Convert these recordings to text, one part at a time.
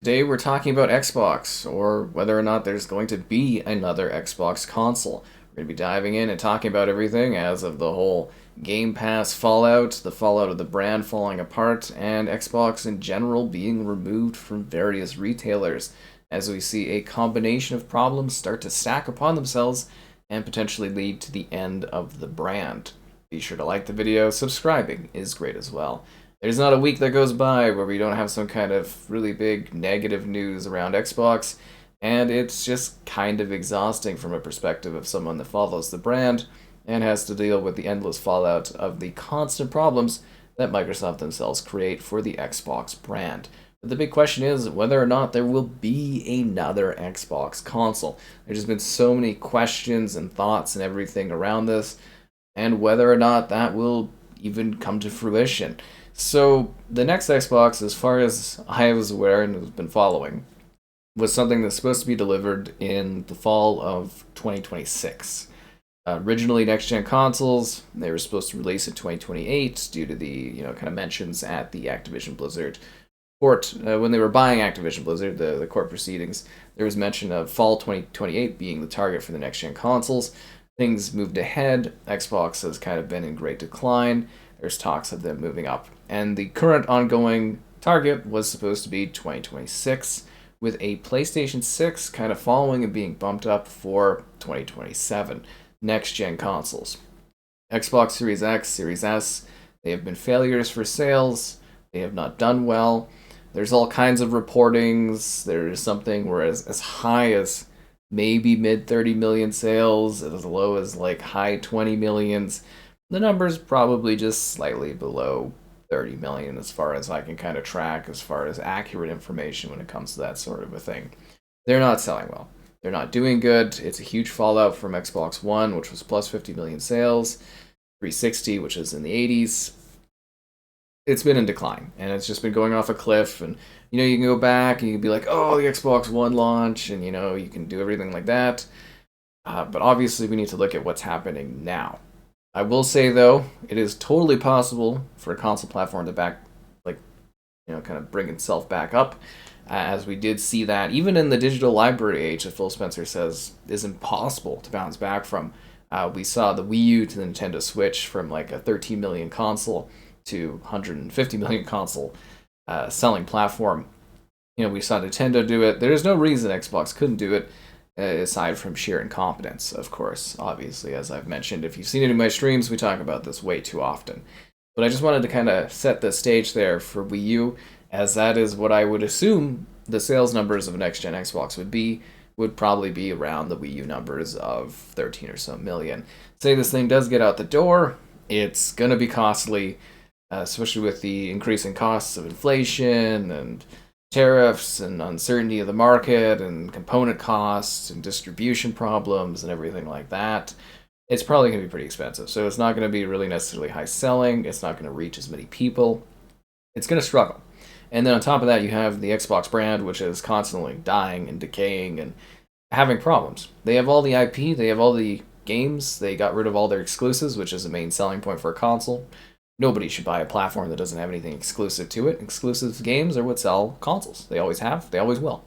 Today we're talking about Xbox, or whether or not there's going to be another Xbox console. We're going to be diving in and talking about everything as of the whole Game Pass fallout, the fallout of the brand falling apart, and Xbox in general being removed from various retailers, as we see a combination of problems start to stack upon themselves and potentially lead to the end of the brand. Be sure to like the video, subscribing is great as well. There's not a week that goes by where we don't have some kind of really big negative news around Xbox, and it's just kind of exhausting from a perspective of someone that follows the brand and has to deal with the endless fallout of the constant problems that Microsoft themselves create for the Xbox brand. But the big question is whether or not there will be another Xbox console. There's just been so many questions and thoughts and everything around this, and whether or not that will even come to fruition. So the next Xbox, as far as I was aware and have been following, was something that's supposed to be delivered in the fall of 2026. Originally, next-gen consoles, they were supposed to release in 2028 due to the kind of mentions at the Activision Blizzard court when they were buying Activision Blizzard, the court proceedings. There was mention of fall 2028 being the target for the next-gen consoles. Things moved ahead. Xbox has kind of been in great decline. There's talks of them moving up. And the current ongoing target was supposed to be 2026, with a PlayStation 6 kind of following and being bumped up for 2027. Next-gen consoles. Xbox Series X, Series S, they have been failures for sales. They have not done well. There's all kinds of reportings. There's something where as high as maybe mid 30 million sales, as low as like high 20 millions. The number's probably just slightly below 30 million as far as I can kind of track as far as accurate information when it comes to that sort of a thing. They're not selling well. They're not doing good. It's a huge fallout from Xbox One, which was plus 50 million sales, 360, which is in the 80s. It's been in decline, and it's just been going off a cliff. And you can go back and you can be like, oh, the Xbox One launch, and you can do everything like that. But obviously, we need to look at what's happening now. I will say though, it is totally possible for a console platform to kind of bring itself back up, as we did see that even in the digital library age that Phil Spencer says is impossible to bounce back from. We saw the Wii U to the Nintendo Switch from like a 13 million console to 150 million console selling platform. We saw Nintendo do it. There's no reason Xbox couldn't do it, aside from sheer incompetence, of course. Obviously, as I've mentioned, if you've seen any of my streams, we talk about this way too often. But I just wanted to kind of set the stage there for Wii U, as that is what I would assume the sales numbers of a next-gen Xbox would probably be around the Wii U numbers of 13 or so million. Say this thing does get out the door, it's going to be costly, especially with the increasing costs of inflation and tariffs and uncertainty of the market and component costs and distribution problems and everything like that. It's probably going to be pretty expensive. So it's not going to be really necessarily high selling. It's not going to reach as many people. It's going to struggle. And then on top of that, you have the Xbox brand, which is constantly dying and decaying and having problems. They have all the IP, they have all the games, they got rid of all their exclusives, which is a main selling point for a console. Nobody should buy a platform that doesn't have anything exclusive to it. Exclusive games are what sell consoles. They always have, they always will.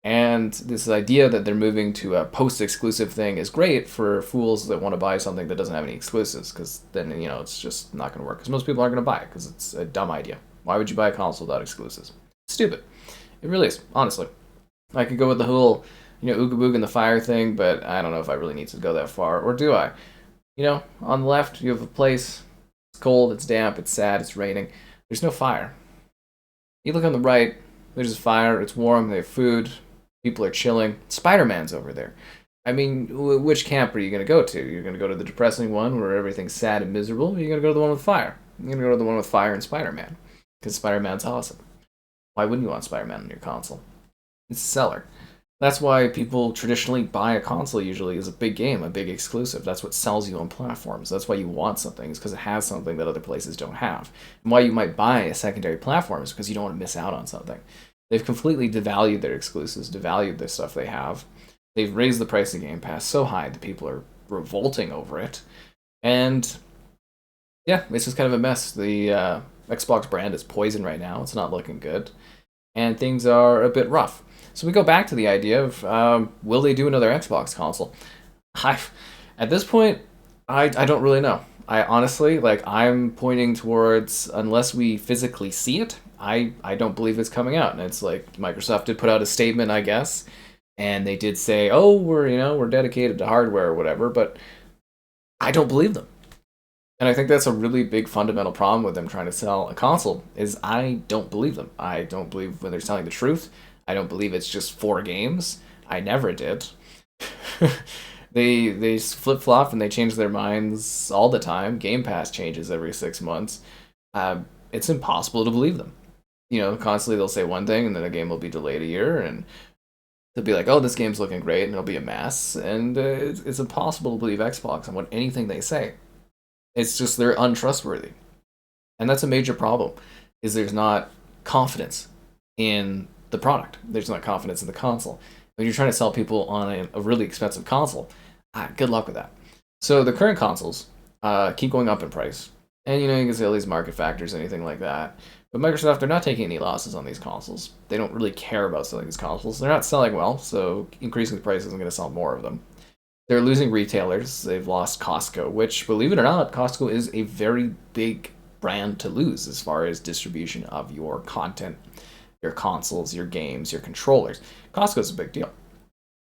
And this idea that they're moving to a post-exclusive thing is great for fools that want to buy something that doesn't have any exclusives, because then, it's just not going to work. Because most people aren't going to buy it, because it's a dumb idea. Why would you buy a console without exclusives? Stupid. It really is, honestly. I could go with the whole, Ooga Booga and the Fire thing, but I don't know if I really need to go that far. Or do I? On the left, you have a place. It's cold, it's damp, it's sad, it's raining. There's no fire. You look on the right, there's a fire, it's warm, they have food, people are chilling. Spider-Man's over there. I mean, which camp are you going to go to? You're going to go to the depressing one where everything's sad and miserable, or you're going to go to the one with fire? You're going to go to the one with fire and Spider-Man, because Spider-Man's awesome. Why wouldn't you want Spider-Man on your console? It's a seller. That's why people traditionally buy a console usually as a big game, a big exclusive. That's what sells you on platforms. That's why you want something, is because it has something that other places don't have. And why you might buy a secondary platform is because you don't want to miss out on something. They've completely devalued their exclusives, devalued the stuff they have. They've raised the price of Game Pass so high that people are revolting over it. And yeah, it's just kind of a mess. The Xbox brand is poison right now. It's not looking good. and things are a bit rough. So we go back to the idea of will they do another Xbox console? I, at this point, I don't really know. I honestly, like, I'm pointing towards, unless we physically see it, I don't believe it's coming out. And it's like Microsoft did put out a statement, I guess, and they did say, oh, we're dedicated to hardware or whatever, but I don't believe them. And I think that's a really big fundamental problem with them trying to sell a console is I don't believe them. I don't believe when they're telling the truth. I don't believe it's just 4 games. I never did. They flip flop and they change their minds all the time. Game Pass changes every 6 months. It's impossible to believe them. Constantly they'll say one thing and then the game will be delayed a year and they'll be like, "Oh, this game's looking great," and it'll be a mess. And it's impossible to believe Xbox on what anything they say. It's just they're untrustworthy, and that's a major problem. Is there's not confidence in the product. There's not confidence in the console. When you're trying to sell people on a really expensive console, good luck with that. So the current consoles keep going up in price, and you can say all these market factors, anything like that. But Microsoft, they're not taking any losses on these consoles. They don't really care about selling these consoles. They're not selling well, so increasing the price isn't going to sell more of them. They're losing retailers. They've lost Costco, which, believe it or not, Costco is a very big brand to lose as far as distribution of your content, your consoles, your games, your controllers. Costco's a big deal.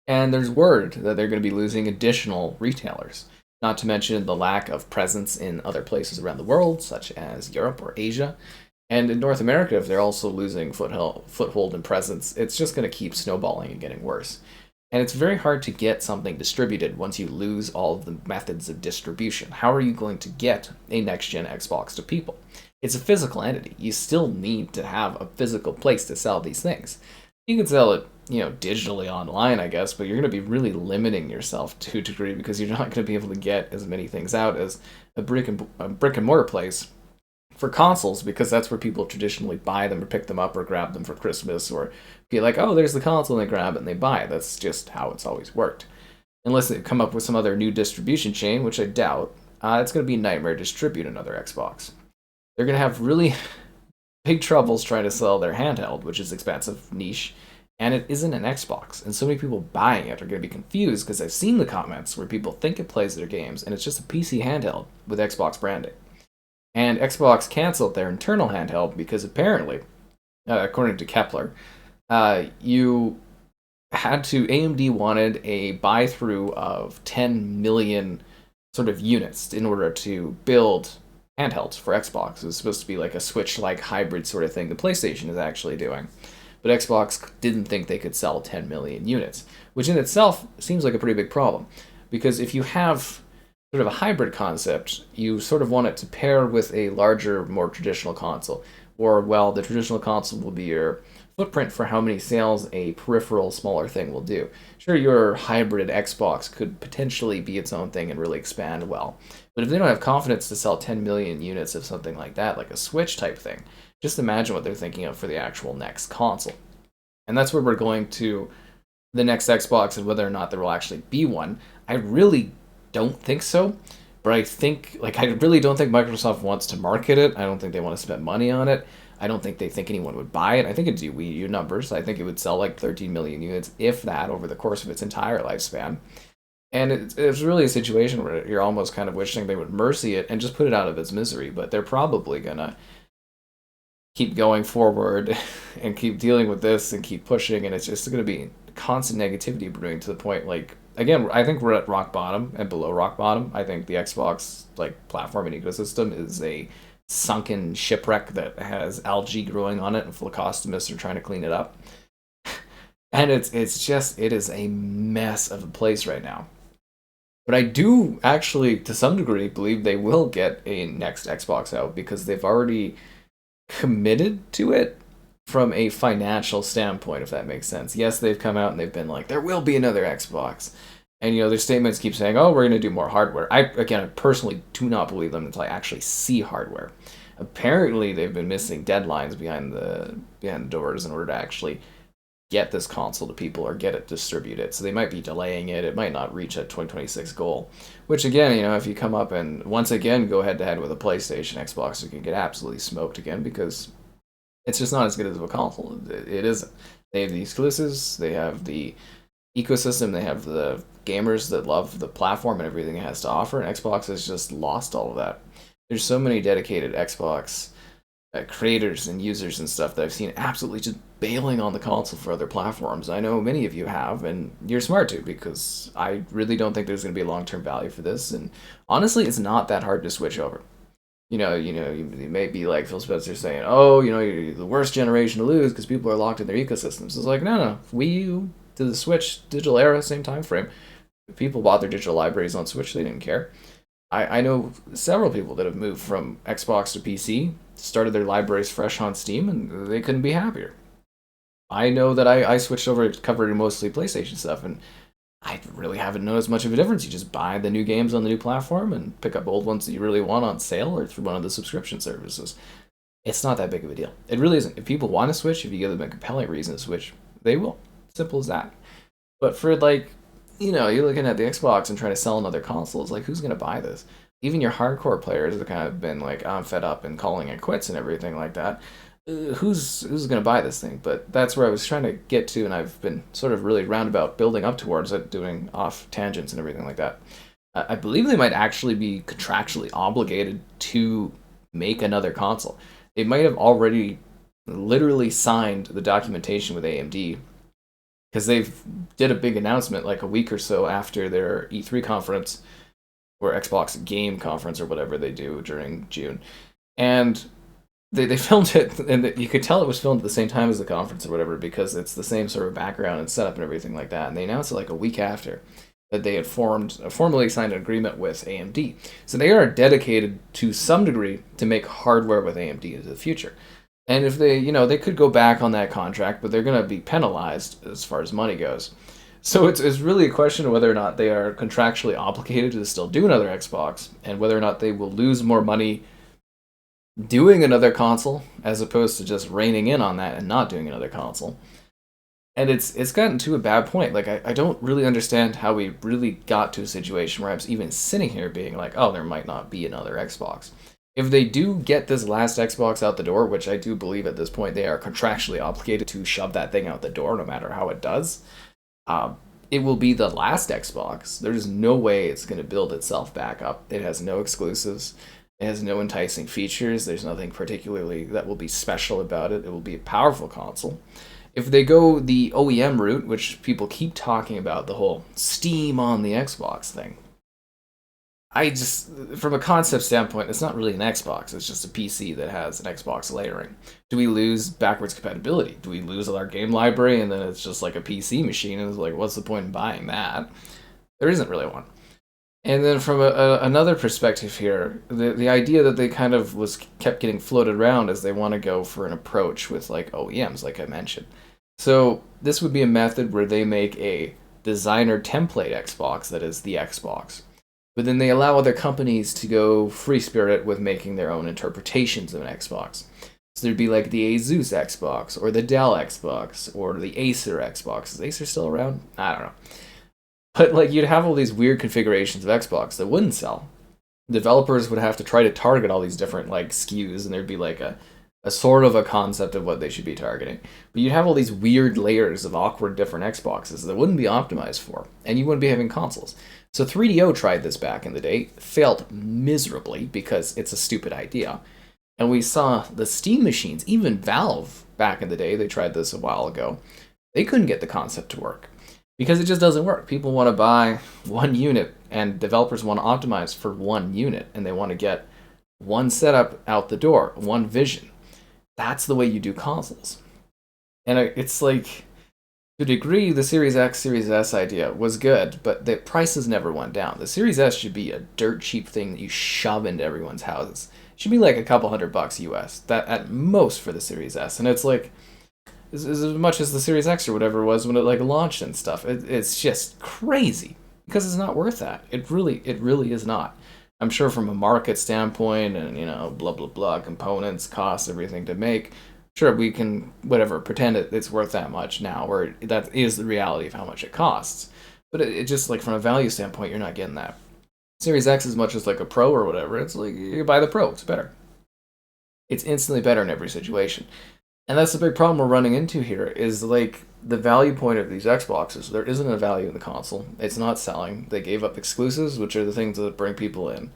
And there's word that they're going to be losing additional retailers, not to mention the lack of presence in other places around the world, such as Europe or Asia. And in North America, if they're also losing foothold and presence, it's just going to keep snowballing and getting worse. And it's very hard to get something distributed once you lose all of the methods of distribution. How are you going to get a next-gen Xbox to people? It's a physical entity. You still need to have a physical place to sell these things. You can sell it, digitally online, I guess, but you're going to be really limiting yourself to a degree because you're not going to be able to get as many things out as a brick and mortar place for consoles, because that's where people traditionally buy them or pick them up or grab them for Christmas or be like, oh, there's the console, and they grab it and they buy it. That's just how it's always worked. Unless they come up with some other new distribution chain, which I doubt, it's going to be a nightmare to distribute another Xbox. They're going to have really big troubles trying to sell their handheld, which is expensive, niche, and it isn't an Xbox. And so many people buying it are going to be confused because I've seen the comments where people think it plays their games, and it's just a PC handheld with Xbox branding. And Xbox canceled their internal handheld because apparently, according to Kepler, you had to, AMD wanted a buy-through of 10 million sort of units in order to build handhelds for Xbox. It was supposed to be like a Switch-like hybrid sort of thing the PlayStation is actually doing. But Xbox didn't think they could sell 10 million units, which in itself seems like a pretty big problem. Because if you have sort of a hybrid concept, you sort of want it to pair with a larger, more traditional console. Or, well, the traditional console will be your footprint for how many sales a peripheral, smaller thing will do. Sure, your hybrid Xbox could potentially be its own thing and really expand well. But if they don't have confidence to sell 10 million units of something like that, like a Switch type thing, just imagine what they're thinking of for the actual next console. And that's where we're going to the next Xbox and whether or not there will actually be one. I really don't think so, but I really don't think Microsoft wants to market it. I don't think they want to spend money on it. I don't think they think anyone would buy it. I think it'd do Wii U numbers. I think it would sell like 13 million units, if that, over the course of its entire lifespan. And it's really a situation where you're almost kind of wishing they would mercy it and just put it out of its misery, but they're probably going to keep going forward and keep dealing with this and keep pushing, and it's just going to be constant negativity brewing to the point, like, again, I think we're at rock bottom and below rock bottom. I think the Xbox platform and ecosystem is a sunken shipwreck that has algae growing on it, and phlebotomists are trying to clean it up. And it is a mess of a place right now. But I do actually, to some degree, believe they will get a next Xbox out because they've already committed to it from a financial standpoint, if that makes sense. Yes, they've come out and they've been like, there will be another Xbox. And, their statements keep saying, oh, we're going to do more hardware. I personally do not believe them until I actually see hardware. Apparently, they've been missing deadlines behind the doors in order to actually get this console to people or get it distributed. So they might be delaying it. It might not reach a 2026 goal. Which, again, if you come up and once again go head-to-head with a PlayStation, Xbox, you can get absolutely smoked again because It's just not as good as a console. It isn't. They have the exclusives, they have the ecosystem, they have the gamers that love the platform and everything it has to offer, and Xbox has just lost all of that. There's so many dedicated Xbox creators and users and stuff that I've seen absolutely just bailing on the console for other platforms. I know many of you have, and you're smart too, because I really don't think there's going to be long term value for this. And honestly, it's not that hard to switch over. You may be like Phil Spencer saying, "Oh, you're the worst generation to lose because people are locked in their ecosystems." It's like, no. Wii U to the Switch digital era, same time frame. People bought their digital libraries on Switch; they didn't care. I know several people that have moved from Xbox to PC, started their libraries fresh on Steam, and they couldn't be happier. I know that I switched over to covering mostly PlayStation stuff, and I really haven't noticed much of a difference. You just buy the new games on the new platform and pick up old ones that you really want on sale or through one of the subscription services. It's not that big of a deal. It really isn't. If people want to switch, if you give them a compelling reason to switch, they will. Simple as that. But for like, you're looking at the Xbox and trying to sell another console, it's like, who's going to buy this? Even your hardcore players have kind of been like, I'm fed up and calling it quits and everything like that. Who's going to buy this thing? But that's where I was trying to get to, and I've been sort of really roundabout building up towards it, doing off tangents and everything like that. I believe they might actually be contractually obligated to make another console. They might have already literally signed the documentation with AMD because they've did a big announcement like a week or so after their E3 conference or Xbox Game Conference or whatever they do during June, and they filmed it, and you could tell it was filmed at the same time as the conference or whatever because it's the same sort of background and setup and everything like that. And they announced it like a week after that they had formally signed an agreement with AMD. So they are dedicated to some degree to make hardware with AMD into the future. And if they could go back on that contract, but they're going to be penalized as far as money goes. So it's really a question of whether or not they are contractually obligated to still do another Xbox, and whether or not they will lose more money doing another console as opposed to just reining in on that and not doing another console. And it's gotten to a bad point. Like, I don't really understand how we really got to a situation where I was even sitting here being like, oh, there might not be another Xbox. If they do get this last Xbox out the door, which I do believe at this point they are contractually obligated to shove that thing out the door no matter how it does, it will be the last Xbox. There's no way it's going to build itself back up. It has no exclusives. It has no enticing features. There's nothing particularly that will be special about it. It will be a powerful console. If they go the OEM route, which people keep talking about, the whole Steam on the Xbox thing, I just, from a concept standpoint, it's not really an Xbox. It's just a PC that has an Xbox layering. Do we lose backwards compatibility? Do we lose our game library and then it's just like a PC machine? And it's like, what's the point in buying that? There isn't really one. And then from another perspective here, the idea that they kind of kept getting floated around is they want to go for an approach with like OEMs, like I mentioned. So this would be a method where they make a designer template Xbox that is the Xbox. But then they allow other companies to go free spirit with making their own interpretations of an Xbox. So there'd be like the Asus Xbox, or the Dell Xbox, or the Acer Xbox. Is Acer still around? I don't know. But like you'd have all these weird configurations of Xbox that wouldn't sell. Developers would have to try to target all these different like SKUs, and there'd be like a sort of a concept of what they should be targeting. But you'd have all these weird layers of awkward different Xboxes that wouldn't be optimized for, and you wouldn't be having consoles. So 3DO tried this back in the day, failed miserably because it's a stupid idea. And we saw the Steam machines, even Valve back in the day, they tried this a while ago. They couldn't get the concept to work because it just doesn't work. People want to buy one unit, and developers want to optimize for one unit, and they want to get one setup out the door, one vision. That's the way you do consoles. And it's like, to a degree, the Series X, Series S idea was good, but the prices never went down. The Series S should be a dirt cheap thing that you shove into everyone's houses. It should be like a couple $100 US, that at most for the Series S. And it's like, as much as the Series X or whatever it was when it like launched and stuff. It's just crazy because it's not worth that. It really is not. I'm sure from a market standpoint and, blah, blah, blah, components, costs, everything to make, sure, we can, whatever, pretend it's worth that much now, where that is the reality of how much it costs. But it just, like, from a value standpoint, you're not getting that. Series X, as much as, like, a Pro or whatever, it's like, you buy the Pro, it's better. It's instantly better in every situation. And that's the big problem we're running into here is like the value point of these Xboxes. There isn't a value in the console. It's not selling. They gave up exclusives, which are the things that bring people in.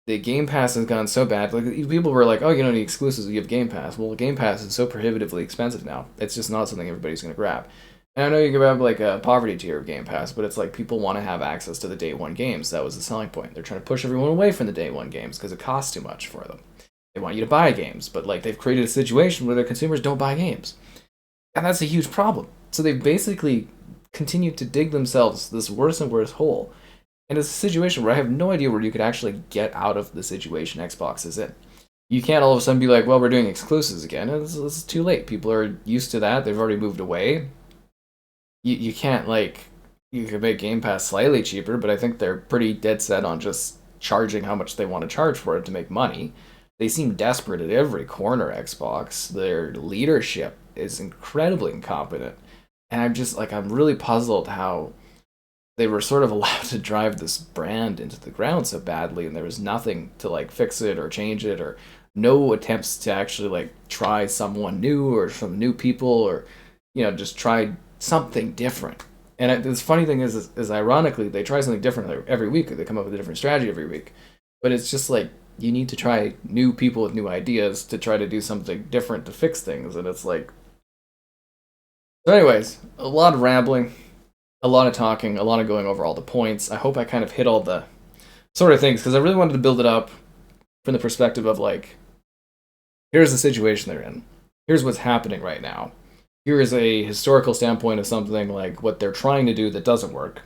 The Game Pass has gone so bad. Like people were like, "Oh, you don't need exclusives. You have Game Pass." Well, Game Pass is so prohibitively expensive now. It's just not something everybody's going to grab. And I know you can grab like a poverty tier of Game Pass, but it's like people want to have access to the day one games. That was the selling point. They're trying to push everyone away from the day one games because it costs too much for them. They want you to buy games, but like they've created a situation where their consumers don't buy games, and that's a huge problem. So they've basically continued to dig themselves this worse and worse hole. And it's a situation where I have no idea where you could actually get out of the situation Xbox is in. You can't all of a sudden be like, well, we're doing exclusives again. It's too late. People are used to that. They've already moved away. You can't, like, you could make Game Pass slightly cheaper, but I think they're pretty dead set on just charging how much they want to charge for it to make money. They seem desperate at every corner, Xbox. Their leadership is incredibly incompetent. And I'm just, like, I'm really puzzled how they were sort of allowed to drive this brand into the ground so badly, and there was nothing to like fix it or change it, or no attempts to actually like try someone new or some new people, or just try something different. And this funny thing is ironically they try something different every week, or they come up with a different strategy every week, but it's just like you need to try new people with new ideas to try to do something different to fix things, and it's like. So anyways, a lot of rambling, a lot of talking, a lot of going over all the points. I hope I kind of hit all the sort of things because I really wanted to build it up from the perspective of like, here's the situation they're in. Here's what's happening right now. Here is a historical standpoint of something like what they're trying to do that doesn't work.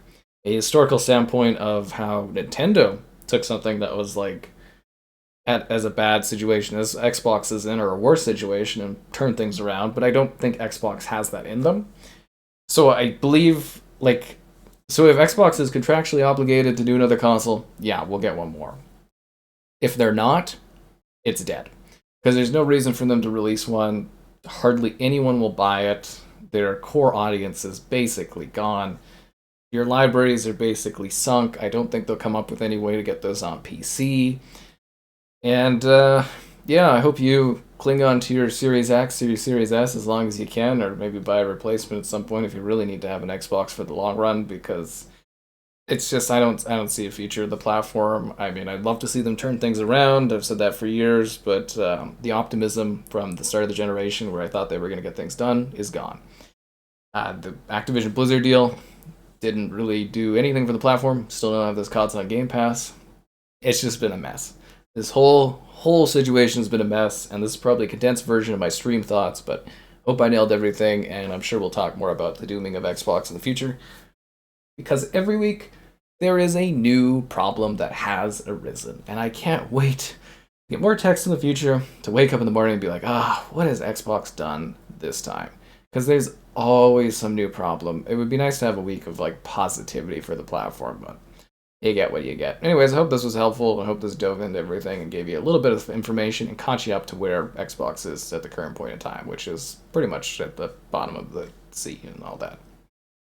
A historical standpoint of how Nintendo took something that was like as a bad situation as Xbox is in, or a worse situation, and turned things around. But I don't think Xbox has that in them. So I believe so if Xbox is contractually obligated to do another console, yeah, we'll get one more. If they're not, it's dead. Because there's no reason for them to release one. Hardly anyone will buy it. Their core audience is basically gone. Your libraries are basically sunk. I don't think they'll come up with any way to get those on PC. And yeah, I hope you cling on to your Series X or your Series S as long as you can, or maybe buy a replacement at some point if you really need to have an Xbox for the long run, because it's just I don't see a future of the platform. I mean, I'd love to see them turn things around. I've said that for years, but the optimism from the start of the generation, where I thought they were going to get things done, is gone. The Activision Blizzard deal didn't really do anything for the platform. Still don't have this console on Game Pass. It's just been a mess. This whole situation's been a mess, and this is probably a condensed version of my stream thoughts, but hope I nailed everything, and I'm sure we'll talk more about the dooming of Xbox in the future. Because every week, there is a new problem that has arisen, and I can't wait to get more texts in the future, to wake up in the morning and be like, what has Xbox done this time? Because there's always some new problem. It would be nice to have a week of like positivity for the platform, but you get what you get. Anyways, I hope this was helpful. I hope this dove into everything and gave you a little bit of information and caught you up to where Xbox is at the current point in time, which is pretty much at the bottom of the sea and all that.